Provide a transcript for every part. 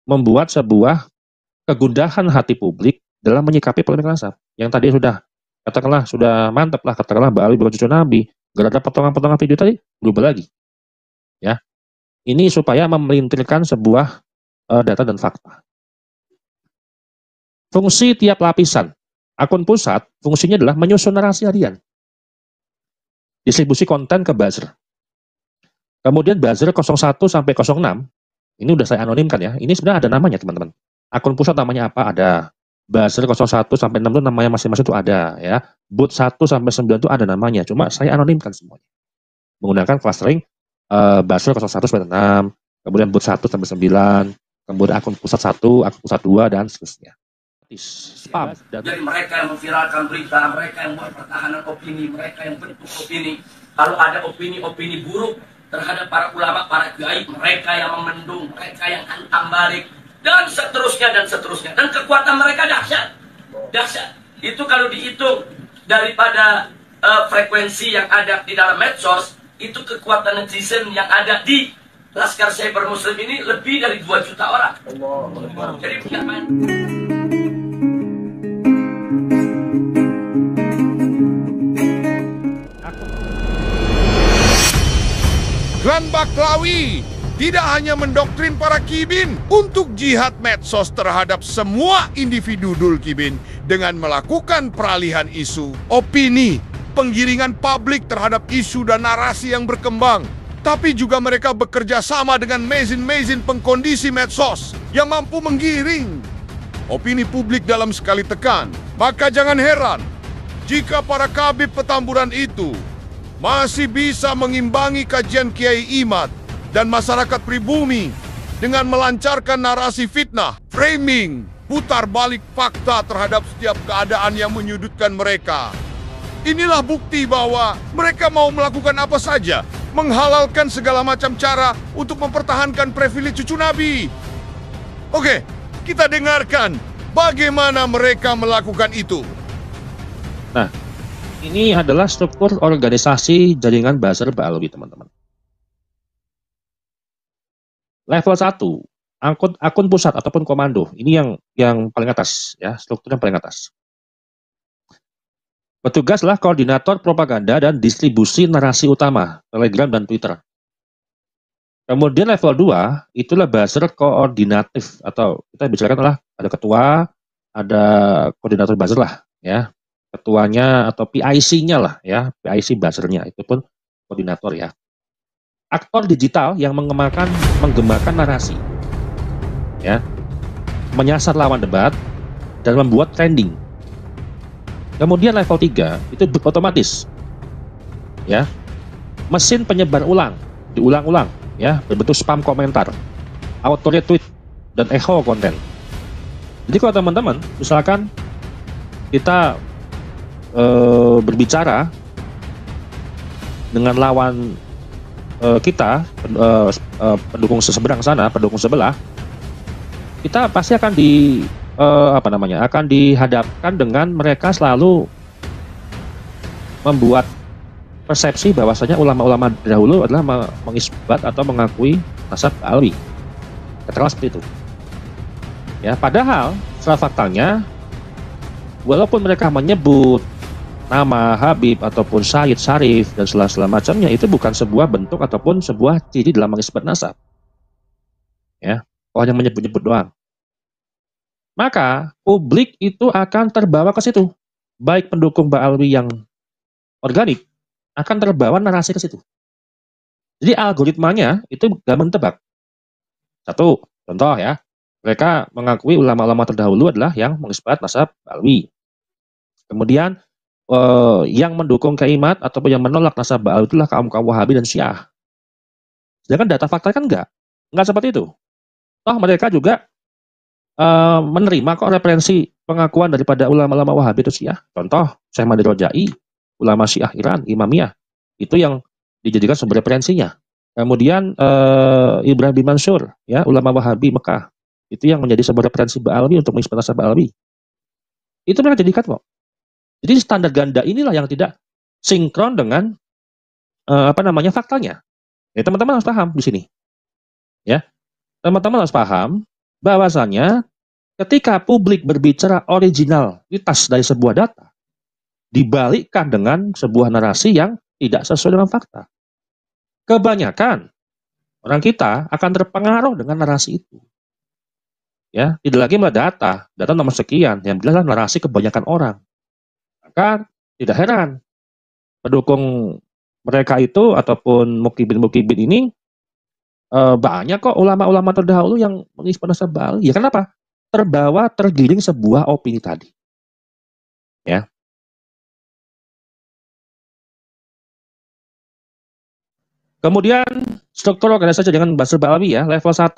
membuat sebuah kegundahan hati publik dalam menyikapi polemik nasab. Yang tadi sudah katakanlah sudah mantap lah, katakanlah Mbak Ali bukan cucu Nabi, gak ada potongan-potongan video tadi berubah lagi, ya. Ini supaya memelintirkan sebuah data dan fakta. Fungsi tiap lapisan akun pusat fungsinya adalah menyusun narasi harian, distribusi konten ke buzzer. Kemudian buzzer 01 sampai 06 ini udah saya anonimkan ya. Ini sebenarnya ada namanya teman-teman. Akun pusat namanya apa? Ada. Buzzer 01 sampai 6 itu namanya masing-masing itu ada ya. Boot 1 sampai 9 itu ada namanya. Cuma saya anonimkan semuanya. Menggunakan clustering buzzer 01 sampai 6, kemudian boot 1 sampai 9, kemudian akun pusat 1, akun pusat 2 dan seterusnya. Spam. Jadi mereka yang memviralkan berita, mereka yang membuat pertahanan opini, mereka yang bentuk opini. Kalau ada opini-opini buruk terhadap para ulama, para kiai, mereka yang memendung, mereka yang hantam balik, dan seterusnya dan seterusnya. Dan kekuatan mereka dahsyat, dahsyat. Itu kalau dihitung daripada frekuensi yang ada di dalam medsos, itu kekuatan netizen yang ada di Laskar Cyber Muslim ini lebih dari 2 juta orang. Jadi bukan main. Klan Baklawi tidak hanya mendoktrin para kibin untuk jihad medsos terhadap semua individu dul kibin dengan melakukan peralihan isu, opini, penggiringan publik terhadap isu dan narasi yang berkembang. Tapi juga mereka bekerja sama dengan mezin-mezin pengkondisi medsos yang mampu menggiring opini publik dalam sekali tekan. Maka jangan heran jika para kabib Petamburan itu masih bisa mengimbangi kajian Kiai Imad dan masyarakat pribumi dengan melancarkan narasi fitnah, framing, putar balik fakta terhadap setiap keadaan yang menyudutkan mereka. Inilah bukti bahwa mereka mau melakukan apa saja, menghalalkan segala macam cara untuk mempertahankan privilege cucu Nabi. Oke, kita dengarkan bagaimana mereka melakukan itu. Nah, ini adalah struktur organisasi jaringan buzzer Ba'alwi, teman-teman. Level 1, akun pusat ataupun komando. Ini yang paling atas, ya, struktur yang paling atas. Petugas adalah koordinator propaganda dan distribusi narasi utama, Telegram dan Twitter. Kemudian level 2, itulah buzzer koordinatif, atau kita bicarakan adalah ada ketua, ada koordinator buzzer lah, ya. Ketuanya atau PIC-nya lah ya, PIC buzzernya itu pun koordinator ya. Aktor digital yang mengembangkan narasi ya, menyasar lawan debat dan membuat trending. Kemudian level 3 itu otomatis ya, mesin penyebar ulang, diulang-ulang ya, berbentuk spam komentar, auto retweet dan echo konten. Jadi kalau teman-teman misalkan kita berbicara dengan lawan kita, pendukung seberang sana, pendukung sebelah, kita pasti akan akan dihadapkan dengan mereka selalu membuat persepsi bahwasanya ulama-ulama dahulu adalah mengisbat atau mengakui nasab Ba'alwi. Katakanlah seperti itu. Ya, padahal setelah faktanya, walaupun mereka menyebut nama Habib ataupun Sayyid Syarif dan segala macamnya, itu bukan sebuah bentuk ataupun sebuah ciri dalam mengisbat nasab. Ya, hanya menyebut-nyebut doang. Maka publik itu akan terbawa ke situ. Baik pendukung Ba'alwi yang organik akan terbawa narasi ke situ. Jadi algoritmanya itu gampang tebak. Satu, contoh ya, mereka mengakui ulama-ulama terdahulu adalah yang mengisbat nasab Ba'alwi. Kemudian yang mendukung Kaimat ataupun yang menolak nasab Ba'alwi itulah kaum-kaum Wahabi dan Syiah. Sedangkan data fakta kan enggak seperti itu. Toh mereka juga menerima kok referensi pengakuan daripada ulama-ulama Wahabi itu Syiah. Contoh Syekh Madri Rojai, ulama Syiah Iran, Imamiyah, itu yang dijadikan sumber referensinya. Kemudian Ibrahim bin Mansur, ya, ulama Wahabi Mekah, itu yang menjadi sumber referensi Ba'alwi untuk mengisbat nasab Ba'alwi. Itu mereka jadikan kok. Jadi standar ganda inilah yang tidak sinkron dengan faktanya. Ya, teman-teman harus paham di sini. Ya. Teman-teman harus paham bahwasanya ketika publik berbicara originalitas dari sebuah data, dibalikkan dengan sebuah narasi yang tidak sesuai dengan fakta. Kebanyakan orang kita akan terpengaruh dengan narasi itu. Ya, tidak lagi melihat data nomor sekian yang bilang narasi kebanyakan orang. Maka tidak heran pendukung mereka itu ataupun mukibin-mukibin ini banyak kok ulama-ulama terdahulu yang mengisbat nasab Ba'alawi. Ya kenapa? Tergiring sebuah opini tadi. Ya. Kemudian struktur organisasi dengan Nasab Ba'alawi ya, level 1,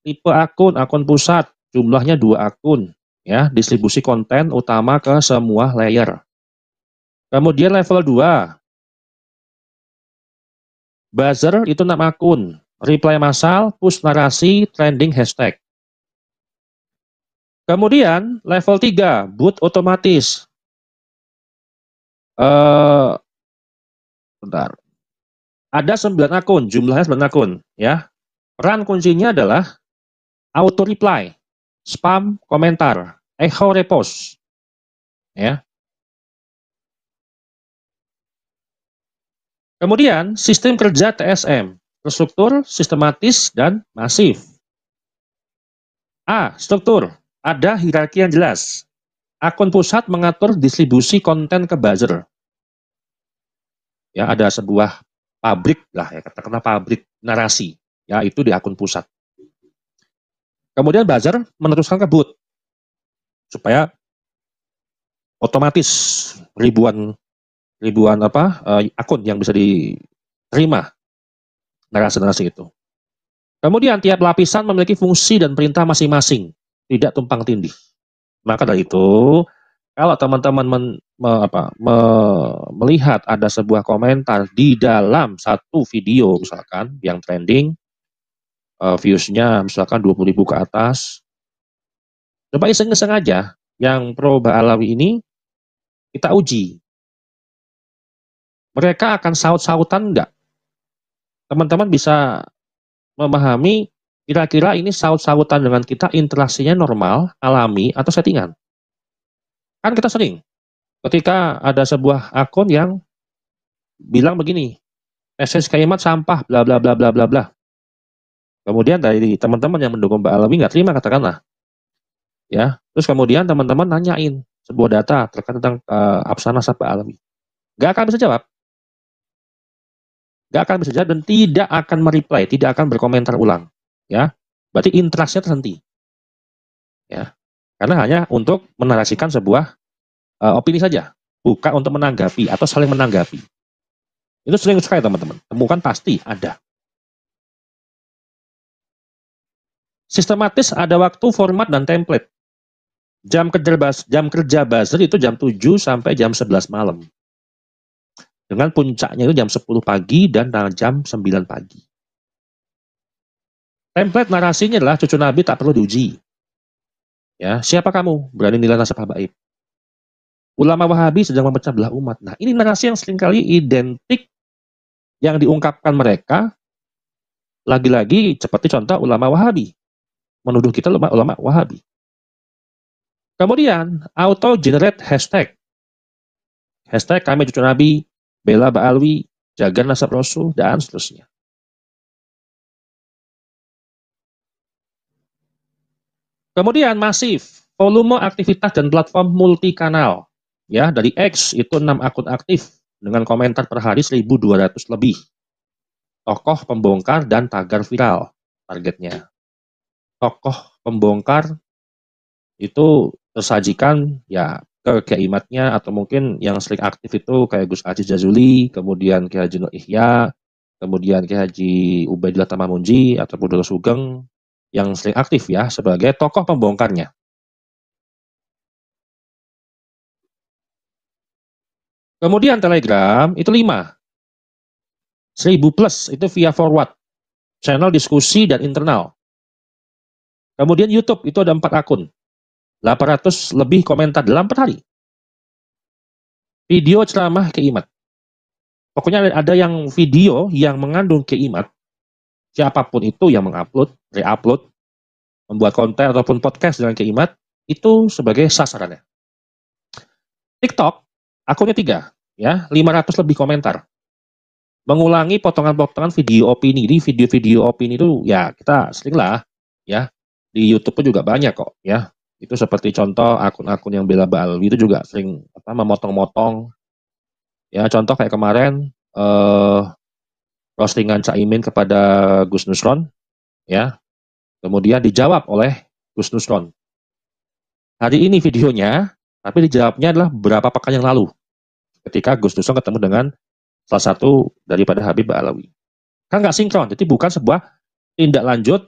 tipe akun pusat, jumlahnya 2 akun, ya, distribusi konten utama ke semua layer. Kemudian level 2, buzzer itu 6 akun, reply massal, push narasi, trending hashtag. Kemudian level 3, boot otomatis. Bentar. Ada 9 akun, jumlahnya 9 akun, ya. Peran kuncinya adalah auto reply, spam komentar, echo repost, ya. Kemudian sistem kerja TSM, terstruktur, sistematis, dan masif. A. Struktur, ada hierarki yang jelas. Akun pusat mengatur distribusi konten ke buzzer. Ya, ada sebuah pabrik lah ya, katakanlah pabrik narasi, ya itu di akun pusat. Kemudian buzzer meneruskan ke boot supaya otomatis ribuan akun yang bisa diterima narasi-narasi itu. Kemudian tiap lapisan memiliki fungsi dan perintah masing-masing, tidak tumpang tindih. Maka dari itu, kalau teman-teman melihat ada sebuah komentar di dalam satu video misalkan yang trending, views-nya misalkan 20.000 ke atas, coba iseng-iseng aja yang pro Ba'alawi ini kita uji. Mereka akan saut-sautan enggak? Teman-teman bisa memahami kira-kira ini saut-sautan dengan kita interaksinya normal, alami, atau settingan. Kan kita sering ketika ada sebuah akun yang bilang begini, message kalimat sampah, bla bla bla bla bla bla. Kemudian dari teman-teman yang mendukung Ba'alawi nggak terima katakanlah, ya. Terus kemudian teman-teman nanyain sebuah data terkait tentang absana nasab Ba'alawi, nggak akan bisa jawab, dan tidak akan mereply, tidak akan berkomentar ulang, ya. Berarti interaksinya terhenti, ya. Karena hanya untuk menarasikan sebuah opini saja, bukan untuk menanggapi atau saling menanggapi. Itu sering sekali teman-teman, temukan pasti ada. Sistematis ada waktu, format, dan template. Jam kerja buzzer itu jam 7 sampai jam 11 malam. Dengan puncaknya itu jam 10 pagi dan jam 9 pagi. Template narasinya adalah cucu Nabi tak perlu diuji. Ya, siapa kamu berani nilai nasab habaib? Ulama Wahabi sedang memecah belah umat. Nah, ini narasi yang seringkali identik yang diungkapkan mereka, lagi-lagi seperti contoh ulama Wahabi. Menuduh kita ulama Wahabi. Kemudian, auto generate hashtag. Hashtag kami cucu Nabi, bela Ba'alawi, jaga nasab Rasul, dan seterusnya. Kemudian masif, volume aktivitas dan platform multikanal. Ya, dari X itu 6 akun aktif dengan komentar per hari 1.200 lebih. Tokoh pembongkar dan tagar viral targetnya. Tokoh pembongkar itu tersajikan ya ke kiaimatnya atau mungkin yang sering aktif itu kayak Gus Aziz Jazuli, kemudian Kiai Haji Nur Ihya, kemudian Kiai Haji Ubaidillah Tamamunji atau Budol Sugeng yang sering aktif ya sebagai tokoh pembongkarnya. Kemudian Telegram itu 5. 1.000 plus itu via forward, channel diskusi dan internal. Kemudian YouTube itu ada 4 akun, 800 lebih komentar dalam per hari. Video ceramah keimat. Pokoknya ada yang video yang mengandung keimat, siapapun itu yang mengupload, reupload, membuat konten ataupun podcast dengan Kiai Imad, itu sebagai sasarannya. TikTok, akunnya 3, ya, 500 lebih komentar. Mengulangi potongan-potongan video opini. Di video-video opini itu ya kita sering lah, ya. Di YouTube pun juga banyak kok, ya. Itu seperti contoh akun-akun yang bela Ba'alwi itu juga sering memotong-motong. Ya, contoh kayak kemarin postingan Caimin kepada Gus Nusron, ya. Kemudian dijawab oleh Gus Nusron. Hari ini videonya, tapi dijawabnya adalah beberapa pekan yang lalu, ketika Gus Nusron ketemu dengan salah satu daripada Habib Ba'alawi. Kan nggak sinkron, jadi bukan sebuah tindak lanjut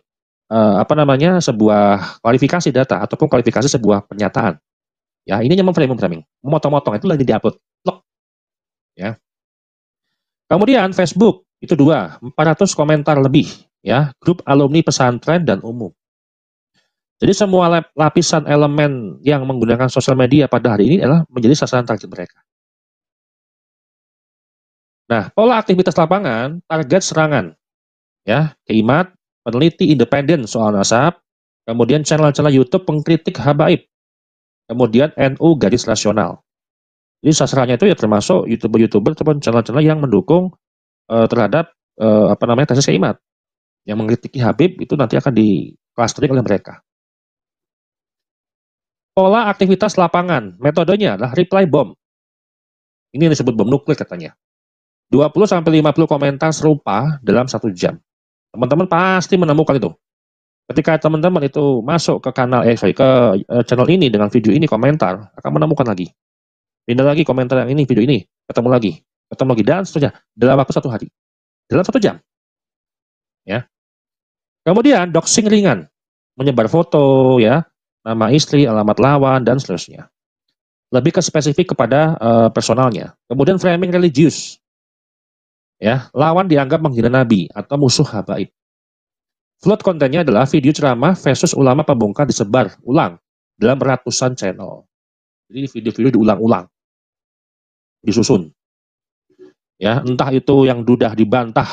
sebuah klarifikasi data ataupun klarifikasi sebuah pernyataan. Ya, ini hanya memframing, memotong-motong, itu lagi diupload. Ya. Kemudian Facebook itu 2, 400 komentar lebih, ya, grup alumni pesantren dan umum. Jadi semua lapisan elemen yang menggunakan sosial media pada hari ini adalah menjadi sasaran target mereka. Nah, pola aktivitas lapangan, target serangan, ya, Kiai Imad, peneliti independen soal nasab, kemudian channel-channel YouTube pengkritik habaib, kemudian NU garis rasional. Jadi sasarannya itu ya termasuk YouTuber-YouTuber ataupun channel-channel yang mendukung terhadap tesis Kiai Imad. Yang mengkritiki Habib itu nanti akan diklastering oleh mereka. Pola aktivitas lapangan, metodenya adalah reply bomb. Ini yang disebut bom nuklir katanya. 20-50 komentar serupa dalam 1 jam. Teman-teman pasti menemukan itu. Ketika teman-teman itu masuk ke channel ini dengan video ini komentar, akan menemukan lagi. Pindah lagi komentar yang ini, video ini, ketemu lagi, dan seterusnya dalam waktu 1 hari. Dalam 1 jam. Ya. Kemudian doxing ringan, menyebar foto, ya, nama istri, alamat lawan, dan seterusnya. Lebih ke spesifik kepada personalnya. Kemudian framing religius. Ya, lawan dianggap menghina Nabi atau musuh habaib. Flood kontennya adalah video ceramah versus ulama pembongkar disebar ulang dalam ratusan channel. Jadi video-video diulang-ulang, disusun. Ya, entah itu yang sudah dibantah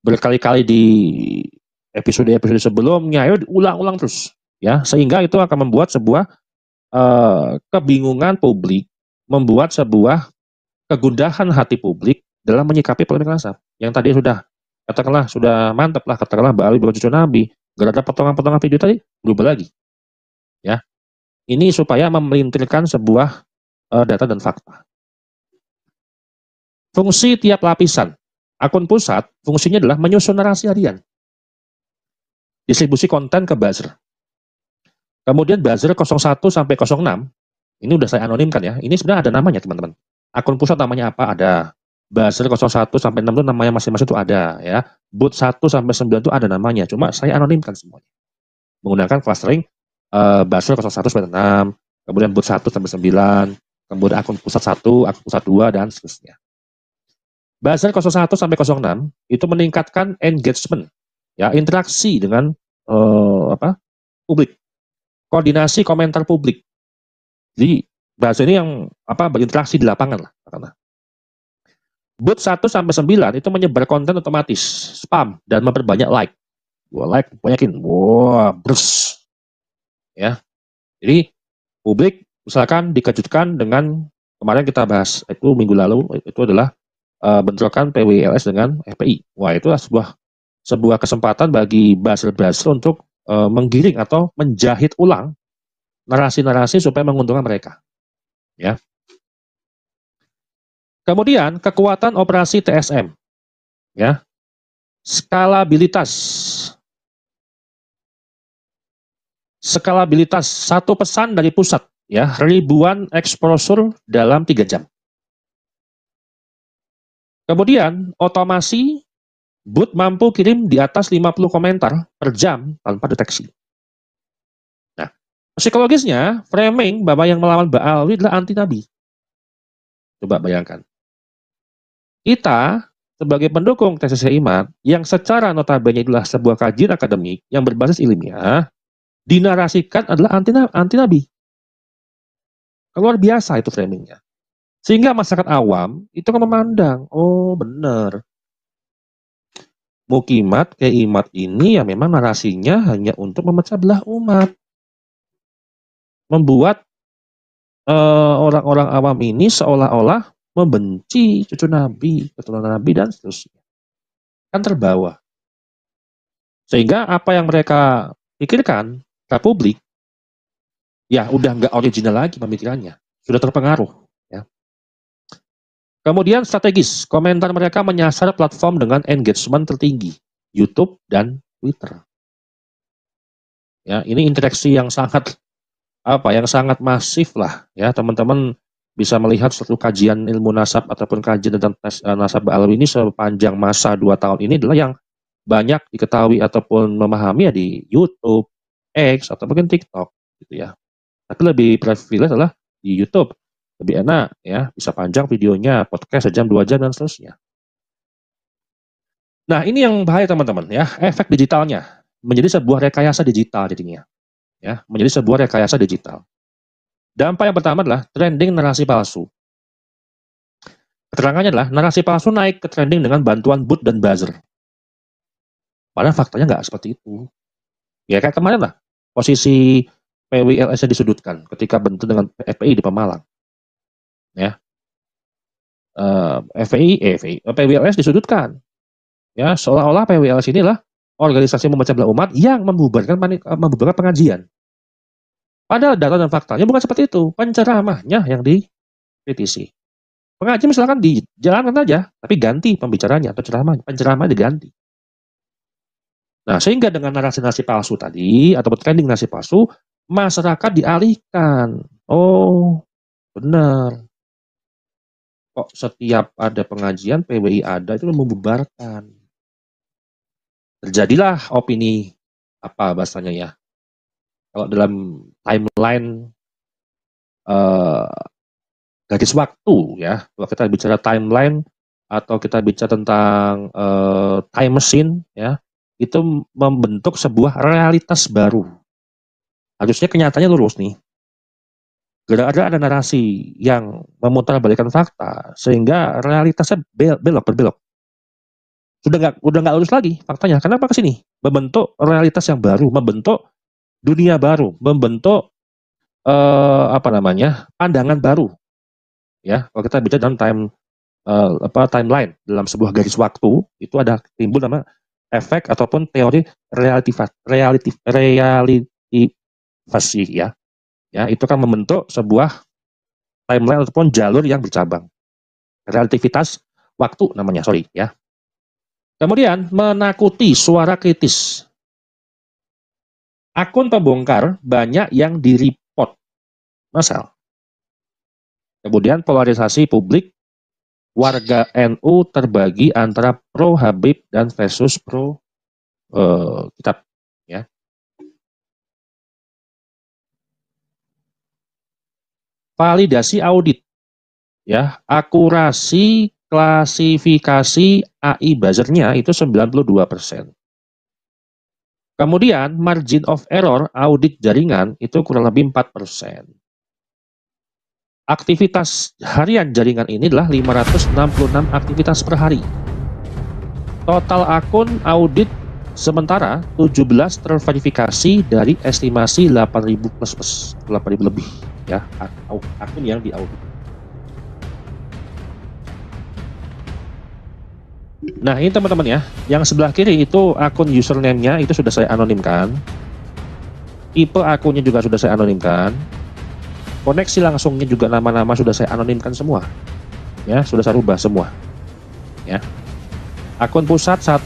berkali-kali di episode-episode sebelumnya, ya diulang-ulang terus. Ya, sehingga itu akan membuat sebuah kebingungan publik, membuat sebuah kegundahan hati publik dalam menyikapi polemik nasab. Yang tadi sudah mantap lah, katakanlah Ba'alwi bukan cucu Nabi, gara-gara potongan-potongan video tadi berubah lagi. Ya, ini supaya memelintirkan sebuah data dan fakta. Fungsi tiap lapisan. Akun pusat fungsinya adalah menyusun narasi harian, distribusi konten ke buzzer. Kemudian buzzer 01 sampai 06, ini udah saya anonimkan ya. Ini sebenarnya ada namanya teman-teman. Akun pusat namanya apa? Ada. Buzzer 01 sampai 6 itu namanya masing-masing itu ada ya. Boot 1 sampai 9 itu ada namanya. Cuma saya anonimkan semuanya. Menggunakan clustering buzzer 01 sampai 6, kemudian boot 1 sampai 9, kemudian akun pusat 1, akun pusat 2 dan seterusnya. Buzzer 01 sampai 06 itu meningkatkan engagement, ya, interaksi dengan publik. Koordinasi komentar publik. Jadi bahasa ini yang berinteraksi di lapangan lah. Boot 1 sampai 9 itu menyebar konten otomatis, spam dan memperbanyak like. Like banyakin. Bers. Ya. Jadi publik misalkan dikejutkan dengan kemarin kita bahas itu minggu lalu itu adalah bentrokan PWLS dengan FPI. Wah, itu sebuah kesempatan bagi buzzer-buzzer untuk menggiring atau menjahit ulang narasi-narasi supaya menguntungkan mereka. Ya. Kemudian kekuatan operasi TSM. Ya. Skalabilitas satu pesan dari pusat, ya, ribuan exposure dalam 3 jam. Kemudian otomasi boot mampu kirim di atas 50 komentar per jam tanpa deteksi. Nah, psikologisnya framing bahwa yang melawan Ba'alwi adalah anti Nabi. Coba bayangkan. Kita sebagai pendukung tesis Imad yang secara notabene adalah sebuah kajian akademik yang berbasis ilmiah, dinarasikan adalah anti Nabi. Luar biasa itu framingnya. Sehingga masyarakat awam itu kan memandang, oh benar. Mukimat, Keimat ini ya memang narasinya hanya untuk memecah belah umat. Membuat orang-orang awam ini seolah-olah membenci cucu Nabi, keturunan Nabi, dan seterusnya. Kan terbawa. Sehingga apa yang mereka pikirkan ke publik, ya udah nggak original lagi pemikirannya. Sudah terpengaruh. Ya. Kemudian strategis, komentar mereka menyasar platform dengan engagement tertinggi, YouTube dan Twitter. Ya, ini interaksi yang sangat masif lah, ya. Teman-teman bisa melihat suatu kajian ilmu nasab ataupun kajian tentang nasab Ba'alawi ini sepanjang masa 2 tahun ini adalah yang banyak diketahui ataupun memahami ya di YouTube, X atau mungkin TikTok gitu ya. Tapi lebih privilege adalah di YouTube. Lebih enak ya, bisa panjang videonya, podcast sejam 2 jam dan seterusnya. Nah, ini yang bahaya teman-teman ya, efek digitalnya menjadi sebuah rekayasa digital jadinya. Ya, menjadi sebuah rekayasa digital. Dampak yang pertama adalah trending narasi palsu. Keterangannya adalah narasi palsu naik ke trending dengan bantuan bot dan buzzer. Padahal faktanya nggak seperti itu. Ya kayak kemarin lah, posisi PWLS-nya disudutkan ketika bentrok dengan FPI di Pemalang. Ya, PWLS disudutkan. Ya, seolah-olah PWLS inilah organisasi memecah belah umat yang membubarkan pengajian. Padahal data dan faktanya bukan seperti itu. Penceramahnya yang dikritisi. Pengaji misalkan dijalankan aja, tapi ganti pembicaranya atau penceramah diganti. Nah, sehingga dengan narasi-narasi palsu tadi ataupun trending narasi palsu, masyarakat dialihkan. Oh, benar. Kok setiap ada pengajian PWI ada itu membubarkan. Terjadilah opini apa bahasanya ya? Kalau dalam timeline garis waktu ya, kalau kita bicara timeline atau kita bicara tentang time machine ya, itu membentuk sebuah realitas baru. Harusnya kenyataannya lurus nih. Gara-gara ada narasi yang memutarbalikkan fakta sehingga realitasnya berbelok. Sudah nggak lurus lagi faktanya. Kenapa ke sini? Membentuk realitas yang baru, membentuk dunia baru, membentuk pandangan baru. Ya, kalau kita bicara dalam timeline dalam sebuah garis waktu itu ada timbul nama efek ataupun teori relativasi ya. Ya, itu kan membentuk sebuah timeline ataupun jalur yang bercabang. Relativitas waktu namanya, ya. Kemudian menakuti suara kritis. Akun pembongkar banyak yang di-report massal. Kemudian polarisasi publik, warga NU terbagi antara pro Habib dan versus pro kitab. Ya. Validasi audit, ya, akurasi klasifikasi AI buzzernya itu 92%. Kemudian margin of error audit jaringan itu kurang lebih 4%. Aktivitas harian jaringan ini adalah 566 aktivitas per hari. Total akun audit sementara 17 terverifikasi dari estimasi 8.000 plus 8.000 lebih ya akun yang diaudit. Nah ini teman-teman ya, yang sebelah kiri itu akun username-nya itu sudah saya anonimkan. Tipe akunnya juga sudah saya anonimkan. Koneksi langsungnya juga nama-nama sudah saya anonimkan semua. Ya, sudah saya rubah semua. Ya. Akun pusat 1,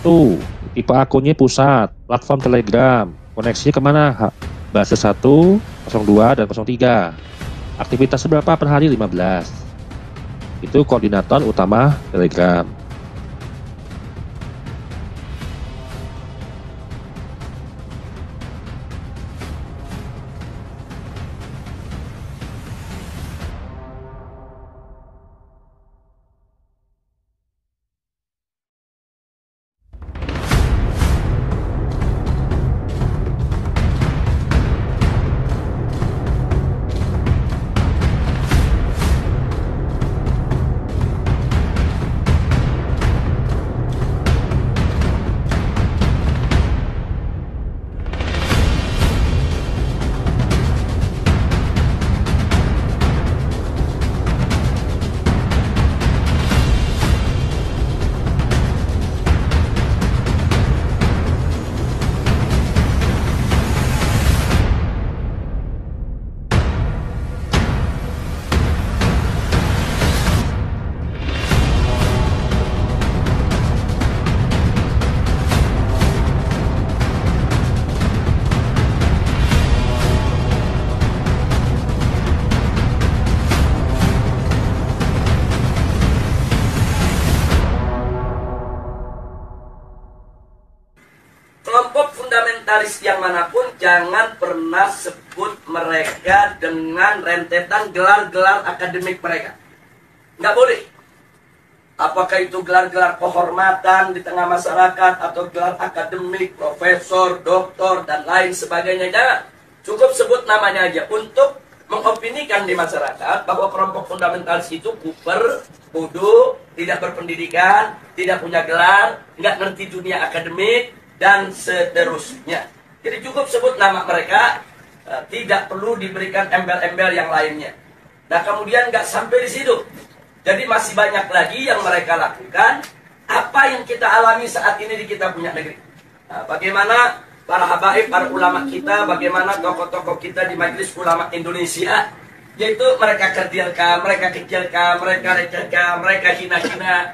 tipe akunnya pusat, platform Telegram, koneksinya kemana? Bahasa 1, 02 dan 03. Aktivitas berapa per hari? 15. Itu koordinator utama Telegram. yang manapun jangan pernah sebut mereka dengan rentetan gelar-gelar akademik mereka. Nggak boleh. Apakah itu gelar-gelar kehormatan di tengah masyarakat atau gelar akademik, profesor, doktor, dan lain sebagainya. Jangan. Cukup sebut namanya aja untuk mengopinikan di masyarakat bahwa kelompok fundamentalis itu kuper, bodoh, tidak berpendidikan, tidak punya gelar, nggak ngerti dunia akademik, dan seterusnya. Jadi cukup sebut nama mereka, tidak perlu diberikan embel-embel yang lainnya. Nah kemudian nggak sampai di situ. Jadi masih banyak lagi yang mereka lakukan. Apa yang kita alami saat ini di kita punya negeri. Nah, bagaimana para habaib, para ulama kita, bagaimana tokoh-tokoh kita di Majelis Ulama Indonesia, yaitu mereka kerdilkan, mereka kecilkan, mereka recehkan, mereka hina-hina,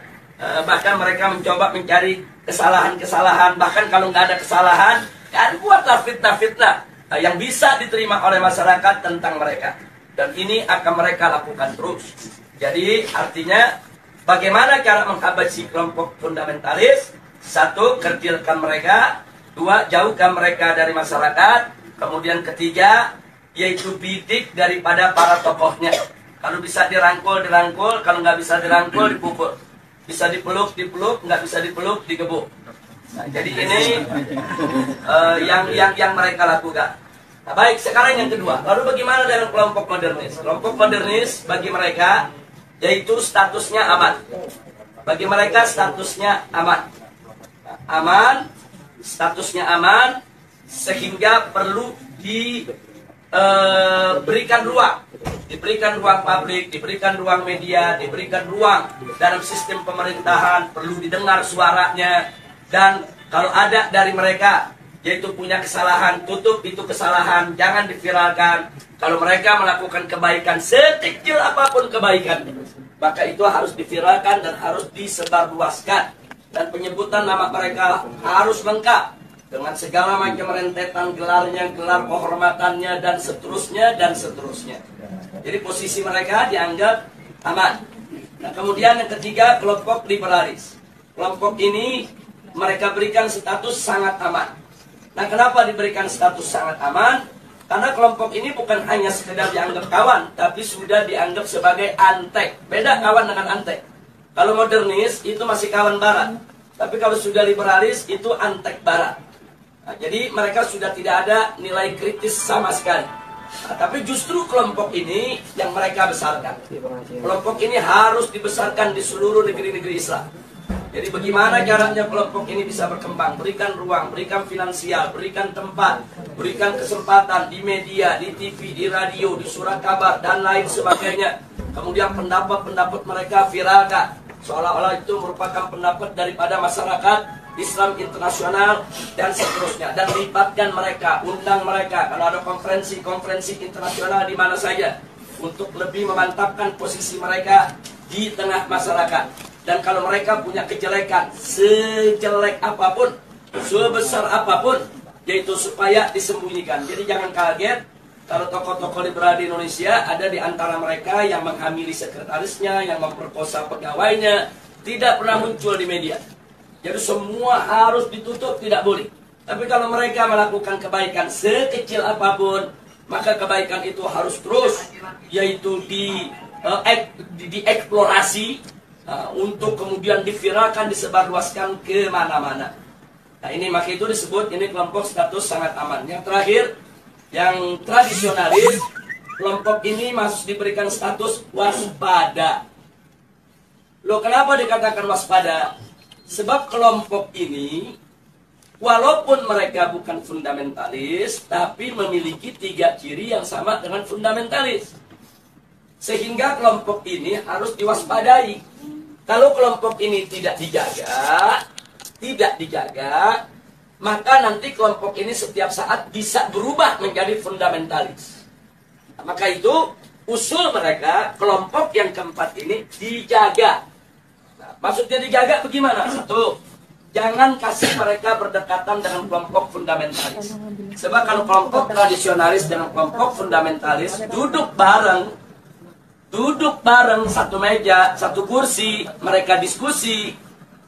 bahkan mereka mencoba mencari kesalahan-kesalahan, bahkan kalau nggak ada kesalahan, kan buatlah fitnah-fitnah yang bisa diterima oleh masyarakat tentang mereka. Dan ini akan mereka lakukan terus. Jadi artinya bagaimana cara menghabisi kelompok fundamentalis? Satu, kerdilkan mereka. Dua, jauhkan mereka dari masyarakat. Kemudian ketiga, yaitu bidik daripada para tokohnya. Kalau bisa dirangkul, dirangkul. Kalau nggak bisa dirangkul, dipukul. Bisa dipeluk, dipeluk. Nggak bisa dipeluk, digebuk. Nah, jadi ini yang mereka lakukan. Nah, baik, sekarang yang kedua. Lalu bagaimana dengan kelompok modernis? Kelompok modernis bagi mereka yaitu statusnya aman. Bagi mereka statusnya aman. Aman, statusnya aman, sehingga perlu diberikan ruang. Diberikan ruang publik, diberikan ruang media, diberikan ruang dalam sistem pemerintahan, perlu didengar suaranya. Dan kalau ada dari mereka yaitu punya kesalahan, tutup itu kesalahan, jangan diviralkan. Kalau mereka melakukan kebaikan, sekecil apapun kebaikan, maka itu harus diviralkan dan harus disebarluaskan. Dan penyebutan nama mereka harus lengkap dengan segala macam rentetan gelarnya, gelar kehormatannya, dan seterusnya, dan seterusnya. Jadi posisi mereka dianggap aman. Nah, kemudian yang ketiga, kelompok liberalis. Kelompok ini mereka berikan status sangat aman. Nah, kenapa diberikan status sangat aman? Karena kelompok ini bukan hanya sekedar dianggap kawan, tapi sudah dianggap sebagai antek. Beda kawan dengan antek. Kalau modernis itu masih kawan barat, tapi kalau sudah liberalis itu antek barat. Nah, jadi mereka sudah tidak ada nilai kritis sama sekali. Nah, tapi justru kelompok ini yang mereka besarkan. Kelompok ini harus dibesarkan di seluruh negeri-negeri Islam. Jadi bagaimana caranya kelompok ini bisa berkembang? Berikan ruang, berikan finansial, berikan tempat, berikan kesempatan di media, di TV, di radio, di surat kabar, dan lain sebagainya. Kemudian pendapat-pendapat mereka viralkan. Seolah-olah itu merupakan pendapat daripada masyarakat Islam internasional dan seterusnya. Dan libatkan mereka, undang mereka. Kalau ada konferensi-konferensi internasional di mana saja. Untuk lebih memantapkan posisi mereka di tengah masyarakat. Dan kalau mereka punya kejelekan, sejelek apapun, sebesar apapun, yaitu supaya disembunyikan. Jadi jangan kaget kalau tokoh-tokoh liberal di Indonesia ada di antara mereka yang menghamili sekretarisnya, yang memperkosa pegawainya, tidak pernah muncul di media. Jadi semua harus ditutup, tidak boleh. Tapi kalau mereka melakukan kebaikan sekecil apapun, maka kebaikan itu harus terus, yaitu dieksplorasi, untuk kemudian diviralkan, disebarluaskan ke mana-mana. Nah ini maka itu disebut ini kelompok status sangat aman. Yang terakhir, yang tradisionalis, kelompok ini masih diberikan status waspada. Loh kenapa dikatakan waspada? Sebab kelompok ini walaupun mereka bukan fundamentalis, tapi memiliki 3 ciri yang sama dengan fundamentalis. Sehingga kelompok ini harus diwaspadai. Kalau kelompok ini tidak dijaga, maka nanti kelompok ini setiap saat bisa berubah menjadi fundamentalis. Nah, maka itu usul mereka, kelompok yang keempat ini dijaga. Nah, maksudnya dijaga bagaimana? Satu, jangan kasih mereka berdekatan dengan kelompok fundamentalis. Sebab kalau kelompok tradisionalis dengan kelompok fundamentalis duduk bareng satu meja, satu kursi, mereka diskusi,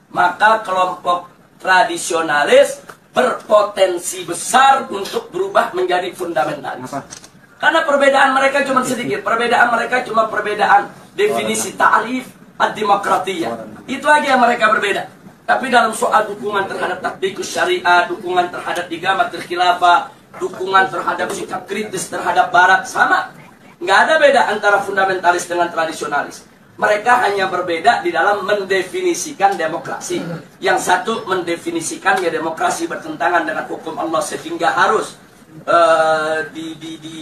maka kelompok tradisionalis berpotensi besar untuk berubah menjadi fundamentalis. Karena perbedaan mereka cuma sedikit. Perbedaan mereka cuma perbedaan definisi ta'rif ad-demokratiyah. Itu aja yang mereka berbeda. Tapi dalam soal dukungan terhadap tatbikus syariah, dukungan terhadap igamatul khilafah, dukungan terhadap sikap kritis terhadap barat, sama. Nggak ada beda antara fundamentalis dengan tradisionalis. Mereka hanya berbeda di dalam mendefinisikan demokrasi. Yang satu mendefinisikan ya demokrasi bertentangan dengan hukum Allah sehingga harus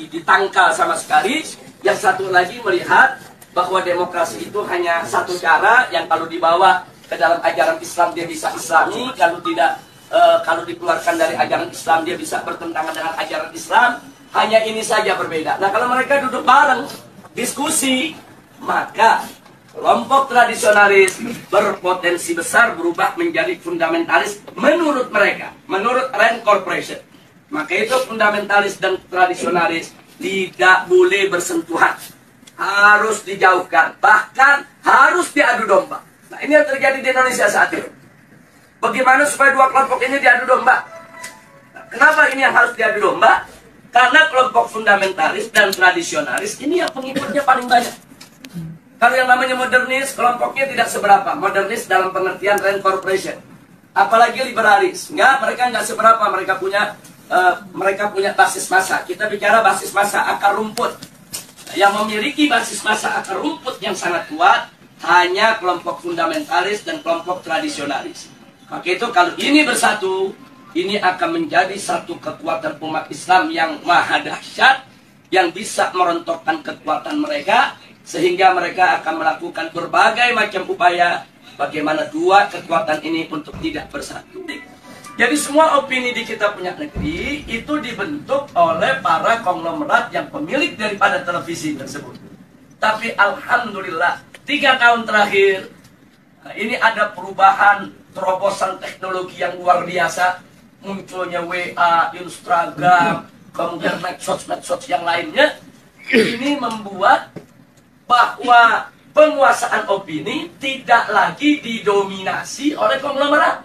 ditangkal sama sekali. Yang satu lagi melihat bahwa demokrasi itu hanya satu cara yang kalau dibawa ke dalam ajaran Islam dia bisa Islami, kalau tidak, kalau dikeluarkan dari ajaran Islam dia bisa bertentangan dengan ajaran Islam. Hanya ini saja berbeda. Nah kalau mereka duduk bareng diskusi, maka kelompok tradisionalis berpotensi besar berubah menjadi fundamentalis menurut mereka, menurut Rand Corporation. Maka itu fundamentalis dan tradisionalis tidak boleh bersentuhan, harus dijauhkan, bahkan harus diadu domba. Nah ini yang terjadi di Indonesia saat ini. Bagaimana supaya dua kelompok ini diadu domba? Nah, kenapa ini yang harus diadu domba? Karena kelompok fundamentalis dan tradisionalis ini yang pengikutnya paling banyak. Kalau yang namanya modernis, kelompoknya tidak seberapa. Modernis dalam pengertian Rand Corporation. Apalagi liberalis. Mereka nggak seberapa. Mereka punya basis massa. Kita bicara basis massa akar rumput. Yang memiliki basis massa akar rumput yang sangat kuat hanya kelompok fundamentalis dan kelompok tradisionalis. Maka itu kalau ini bersatu, ini akan menjadi satu kekuatan umat Islam yang maha dahsyat, yang bisa merontokkan kekuatan mereka, sehingga mereka akan melakukan berbagai macam upaya bagaimana dua kekuatan ini untuk tidak bersatu. Jadi semua opini di kita punya negeri itu dibentuk oleh para konglomerat yang pemilik daripada televisi tersebut. Tapi alhamdulillah 3 tahun terakhir ini ada perubahan, terobosan teknologi yang luar biasa. Munculnya WA, Instagram, kemudian medsos yang lainnya. Ini membuat bahwa penguasaan opini tidak lagi didominasi oleh konglomerat.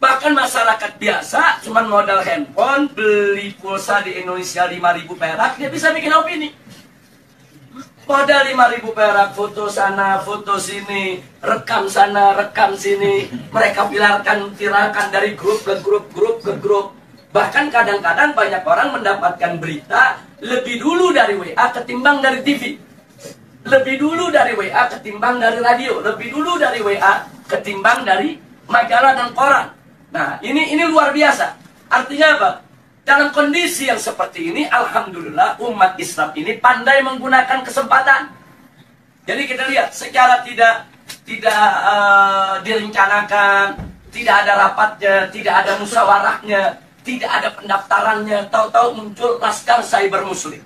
Bahkan masyarakat biasa cuma modal handphone, beli pulsa di Indonesia 5.000 perak, dia bisa bikin opini. Modal 5.000 perak, foto sana, foto sini, rekam sana, rekam sini. Mereka viralkan dari grup ke grup. Bahkan kadang-kadang banyak orang mendapatkan berita lebih dulu dari WA ketimbang dari TV. Lebih dulu dari WA ketimbang dari radio. Lebih dulu dari WA ketimbang dari majalah dan koran. Nah, ini luar biasa. Artinya apa? Dalam kondisi yang seperti ini, alhamdulillah umat Islam ini pandai menggunakan kesempatan. Jadi kita lihat secara tidak direncanakan, tidak ada rapatnya, tidak ada musyawarahnya, tidak ada pendaftarannya, tahu-tahu muncul Laskar Cyber Muslim.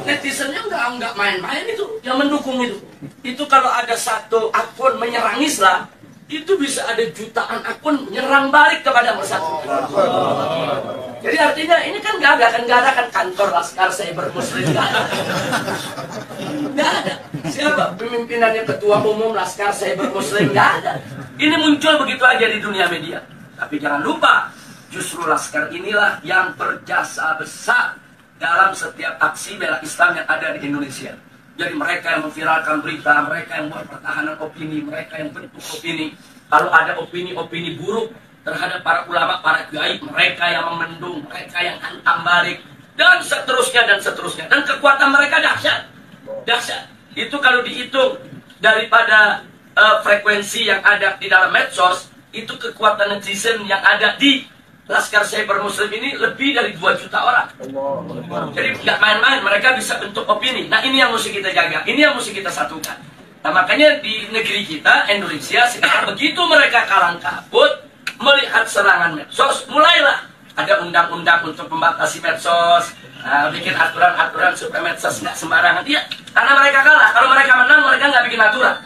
Netizennya nggak main-main itu, yang mendukung itu. Itu kalau ada satu akun menyerang Islam, itu bisa ada jutaan akun menyerang balik kepada bersatu. Jadi artinya ini kan nggak ada kan kantor Laskar Cyber Muslim, nggak ada. Siapa pemimpinannya, ketua umum Laskar Cyber Muslim, nggak ada. Ini muncul begitu aja di dunia media. Tapi jangan lupa, justru Laskar inilah yang berjasa besar dalam setiap aksi bela Islam yang ada di Indonesia. Jadi mereka yang memviralkan berita, mereka yang buat pertahanan opini, mereka yang bentuk opini. Kalau ada opini-opini buruk terhadap para ulama, para kiai, mereka yang memendung, mereka yang hantam balik, dan seterusnya dan seterusnya. Dan kekuatan mereka dahsyat, dahsyat. Itu kalau dihitung daripada frekuensi yang ada di dalam medsos, itu kekuatan netizen yang ada di Laskar Cyber Muslim ini lebih dari 2 juta orang. Jadi nggak main-main, mereka bisa bentuk opini. Nah ini yang mesti kita jaga, ini yang mesti kita satukan. Nah makanya di negeri kita, Indonesia, sekarang begitu mereka kalang kabut melihat serangan medsos, mulailah ada undang-undang untuk membatasi medsos, bikin aturan-aturan supaya medsos nggak sembarangan. Iya, karena mereka kalah. Kalau mereka menang, mereka nggak bikin aturan.